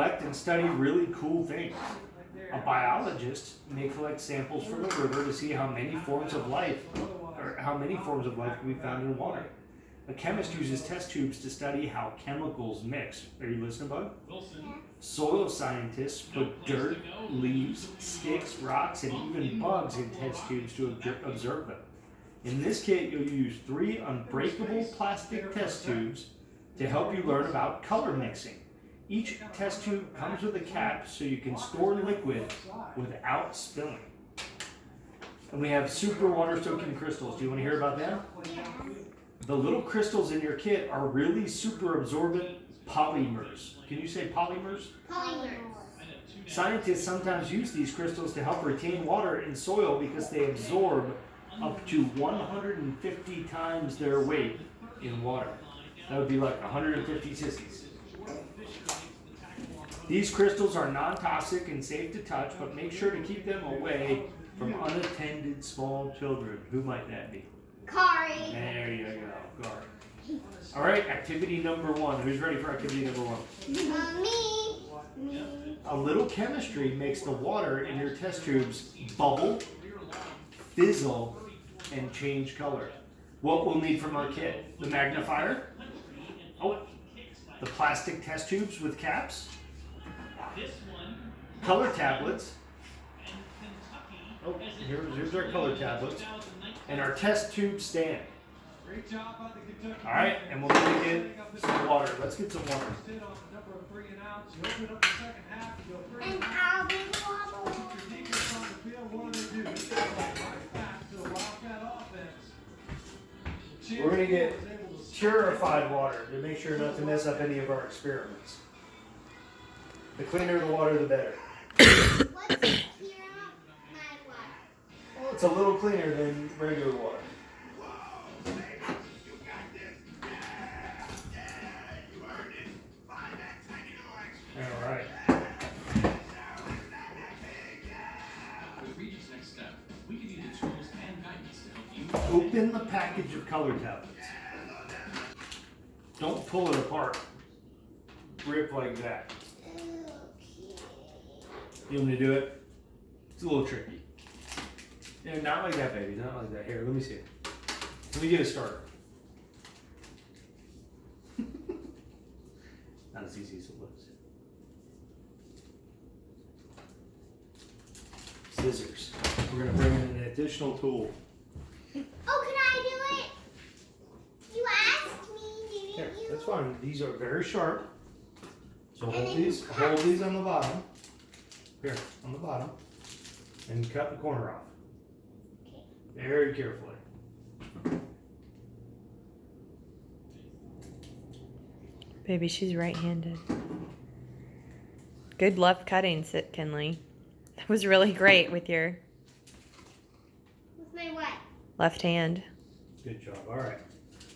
collect and study really cool things. A biologist may collect samples from a river to see how many forms of life can be found in water. A chemist uses test tubes to study how chemicals mix. Are you listening, bud? Soil scientists put dirt, leaves, sticks, rocks, and even bugs in test tubes to observe them. In this kit, you'll use 3 unbreakable plastic test tubes to help you learn about color mixing. Each test tube comes with a cap so you can store liquid without spilling. And we have super water soaking crystals. Do you want to hear about them? The little crystals in your kit are really super absorbent polymers. Can you say polymers? Polymers. Scientists sometimes use these crystals to help retain water in soil because they absorb up to 150 times their weight in water. That would be like 150 sissies. These crystals are non-toxic and safe to touch, but make sure to keep them away from unattended small children. Who might that be? Kari. There you go, Kari. All right, activity number 1. Who's ready for activity number 1? Me. A little chemistry makes the water in your test tubes bubble, fizzle, and change color. What we'll need from our kit? The magnifier. Oh, the plastic test tubes with caps. Color tablets. Oh, here's our color tablets. And our test tube stand. Alright, and we'll need to get some water. Let's get some water. And I'll be water. We're going to get purified water to make sure not to mess up any of our experiments. The cleaner the water, the better. What's here my water? Well, it's a little cleaner than regular water. All right. Open the package of color tablets. Don't pull it apart. Rip like that. You want me to do it? It's a little tricky. Yeah, not like that, baby. Not like that. Here, let me see it. Let me get a starter. Not as easy as it looks. Scissors. We're going to bring in an additional tool. Oh, can I do it? You asked me, didn't Here, you? that's fine. These are very sharp. So hold these on the bottom. Here, on the bottom. And cut the corner off. Okay. Very carefully. Baby, she's right-handed. Good left cutting, Kinley. That was really great with your With my what? left hand. Good job. All right.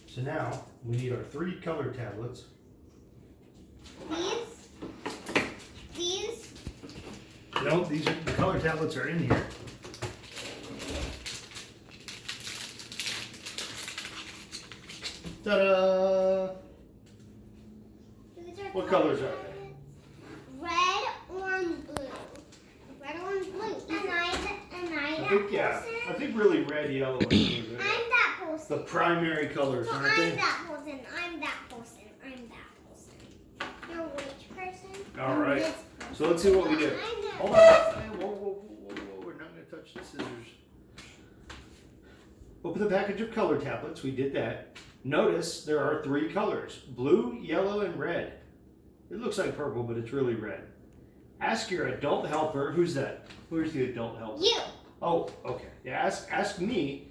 So now we need our 3 color tablets. These? No, the color tablets are in here. Ta-da! What colors are they? Red, orange, blue. Red, orange, blue. I think really red, yellow, and blue. I'm that person. The primary colors, So aren't they? I'm that person. I'm that person. I'm that person. You're which person? All right. This So let's see what we do. I'm that Hold on. Whoa. We're not going to touch the scissors. Open the package of color tablets. We did that. Notice there are 3 colors. Blue, yellow, and red. It looks like purple, but it's really red. Ask your adult helper. Who's that? Where's the adult helper? You. Oh, okay. Yeah, ask me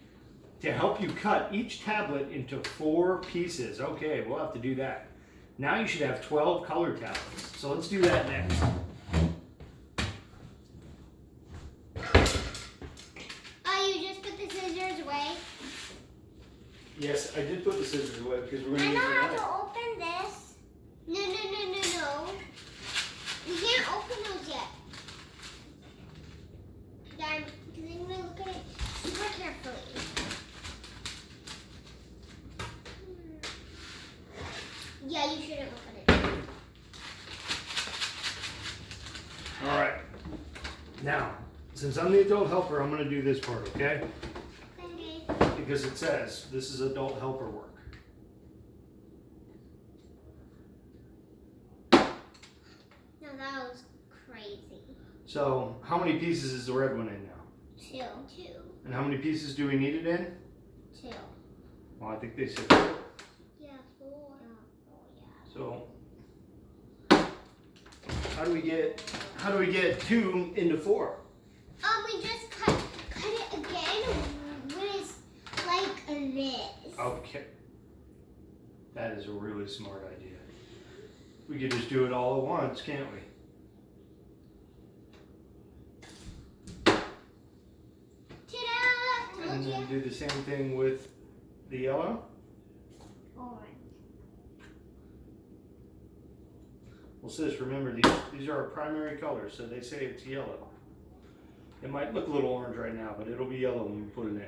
to help you cut each tablet into 4 pieces. Okay, we'll have to do that. Now you should have 12 color tablets. So let's do that next. Oh, you just put the scissors away? Yes, I did put the scissors away because we're going to I use know the how knife. to open this. No. You can't open those yet. Dad, because I'm going to look at it super carefully. Yeah, you shouldn't open it. Now, since I'm the adult helper, I'm going to do this part, okay? Okay. Because it says this is adult helper work. No, that was crazy. So, how many pieces is the red one in now? 2. 2. And how many pieces do we need it in? 2. Well, I think they said 4. Yeah, 4. Oh, yeah. So, how do we get 2 into 4? We just cut it again when it's like this. Okay. That is a really smart idea. We could just do it all at once, can't we? Ta-da! Told And you. then do the same thing with the yellow. Orange. Well, sis, remember these are our primary colors, so they say it's yellow. It might look a little orange right now, but it'll be yellow when we put it in.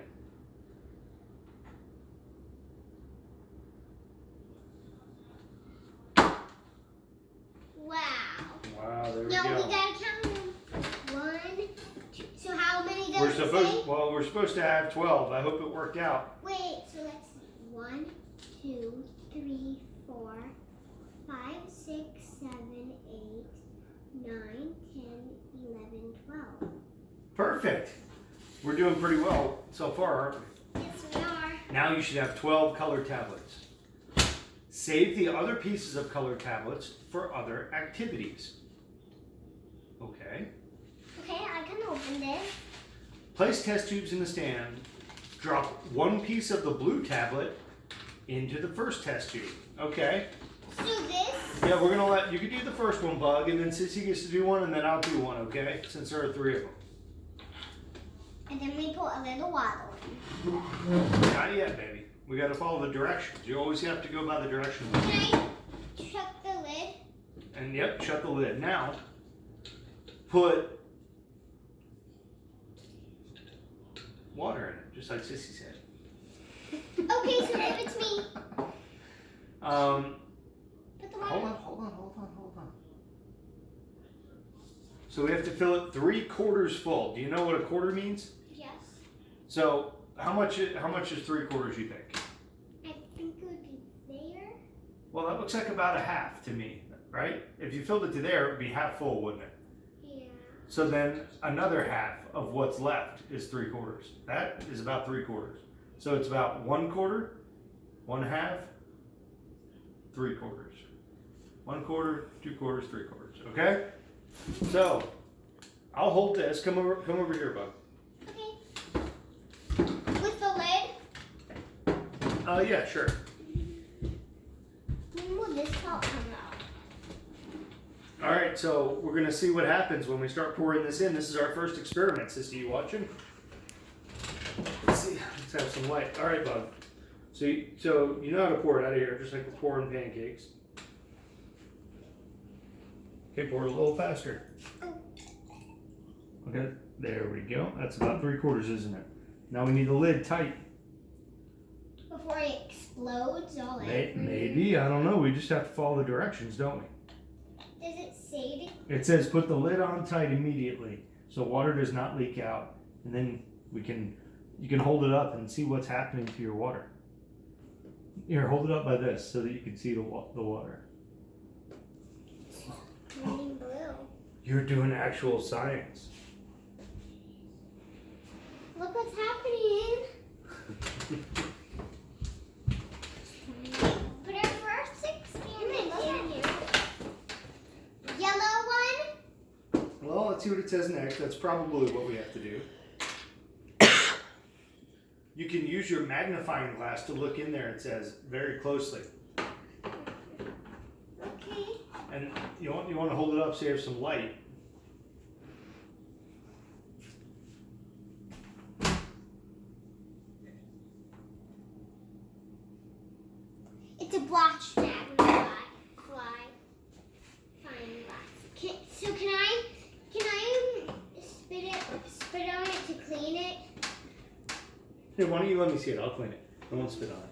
Wow. Wow, there we No, go. we gotta count them. 1, 2. So how many does We're it supposed say? well, we're supposed to have 12. I hope it worked out. Wait, so let's see. 1, 2, 3, 4, 5, 6, 7, 8, 9, 10, 11, 12. Perfect. We're doing pretty well so far, aren't we? Yes, we are. Now you should have 12 color tablets. Save the other pieces of color tablets for other activities. Okay. Okay, I can open this. Place test tubes in the stand. Drop one piece of the blue tablet into the first test tube. Okay. So this. Yeah, we're gonna let you can do the first one, Bug, and then Sissy gets to do one, and then I'll do one. Okay? Since there are 3 of them. And then we put a little water in. Not yet, baby. We got to follow the directions. You always have to go by the directions. Can I shut the lid? And yep, shut the lid. Now, put water in it, just like Sissy said. Okay, so give it to me. Put the water. Hold on. So we have to fill it 3/4 full. Do you know what a quarter means? Yes. So how much is 3/4, you think? I think it would be there. Well, that looks like about a half to me, right? If you filled it to there, it would be half full, wouldn't it? Yeah. So then another half of what's left is 3/4. That is about 3/4. So it's about 1/4, 1/2, 3/4. 1/4, 2/4, 3/4. Okay? So I'll hold this. Come over here, Bug. Okay. With the lid? Yeah, sure. When will this top come out? All right, so we're gonna see what happens when we start pouring this in. This is our first experiment. Sissy, you watching? Let's see. Let's have some light. All right, Bug. So you know how to pour it out of here, just like we're pouring pancakes. Okay, pour it a little faster. Okay, there we go. That's about 3/4, isn't it? Now we need the lid tight. Before it explodes all over. Maybe, I don't know. We just have to follow the directions, don't we? Does it say It says put the lid on tight immediately so water does not leak out, and then you can hold it up and see what's happening to your water. Here, hold it up by this so that you can see the water. turning blue? You're doing actual science. Look what's happening. Put our first experiment in here. Yellow one. Well, let's see what it says next. That's probably what we have to do. You can use your magnifying glass to look in there, it says, very closely. Okay. And you want to hold it up so you have some light. It's a blotch magnifying glass. So can I spit on it to clean it? Here, why don't you let me see it? I'll clean it. I won't spit on it.